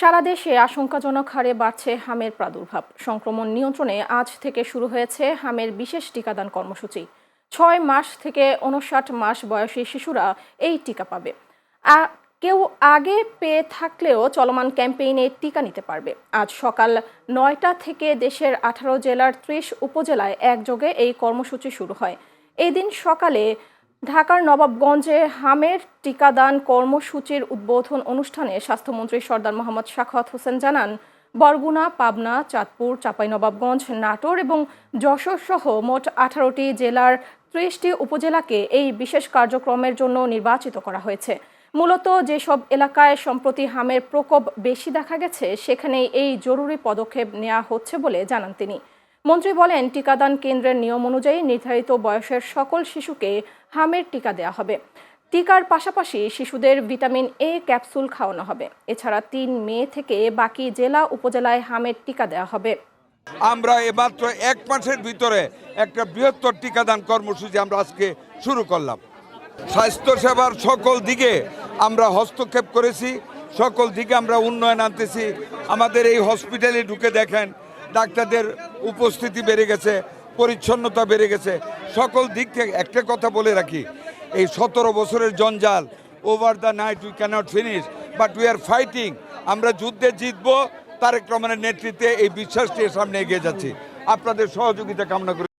সারা দেশে আশঙ্কাজনক হারে বাড়ছে হামের প্রাদুর্ভাব। সংক্রমণ নিয়ন্ত্রণে আজ থেকে শুরু হয়েছে হামের বিশেষ টিকাদান কর্মসূচি। ৬ মাস থেকে ৫৯ মাস বয়সী শিশুরা এই টিকা পাবে। কেউ আগে পেয়ে থাকলেও চলমান ক্যাম্পেইনে টিকা নিতে পারবে। আজ সকাল ৯টা থেকে দেশের ১৮ জেলার ৩০ উপজেলায় একযোগে এই কর্মসূচি শুরু হয়। এদিন সকালে ঢাকার নবাবগঞ্জে হামের টিকাদান কর্মসূচির উদ্বোধন অনুষ্ঠানে স্বাস্থ্যমন্ত্রী সরদার মোহাম্মদ সাখাওয়াত হোসেন জানান, বরগুনা, পাবনা, চাঁদপুর, চাঁপাইনবাবগঞ্জ, নাটোর এবং যশোর সহ মোট ১৮টি জেলার ৩০টি উপজেলাকে এই বিশেষ কার্যক্রমের জন্য নির্বাচিত করা হয়েছে। মূলত যেসব এলাকায় সম্প্রতি হামের প্রকোপ বেশি দেখা গেছে সেখানেই এই জরুরি পদক্ষেপ নেওয়া হচ্ছে বলে জানান তিনি। মন্ত্রী বলেন, টিকাদান কেন্দ্রের নিয়ম অনুযায়ী নির্ধারিত বয়সের সকল শিশুকে হামের টিকা দেওয়া হবে। টিকার পাশাপাশি শিশুদের ভিটামিন এ ক্যাপসুল খাওয়ানো হবে। এছাড়া ৩ মে থেকে বাকি জেলা উপজেলায় হামের টিকা দেওয়া হবে। আমরা মাত্র ১ মাসের ভিতরে একটা বৃহত্তর টিকাদান কর্মসূচি আমরা আজকে শুরু করলাম। স্বাস্থ্যসেবার সকল দিকে আমরা হস্তক্ষেপ করেছি, সকল দিকে আমরা উন্নয়ন আনতেছি। আমাদের এই হসপিটালে ঢুকে দেখেন ডাক্তারদের উপস্থিতি বেড়ে গেছে, পরিচ্ছন্নতা বেড়ে গেছে। সকল দিক থেকে একটা কথা বলে রাখি, এই ১৭ বছরের জঞ্জাল, over the night we can't finish, but we are fighting. আমরা যুদ্ধে জিতব। তারেক রহমানের নেতৃত্বে এই বিশ্বাস নিয়ে সামনে এগিয়ে যাচ্ছি। আপনাদের সহযোগিতা কামনা করি।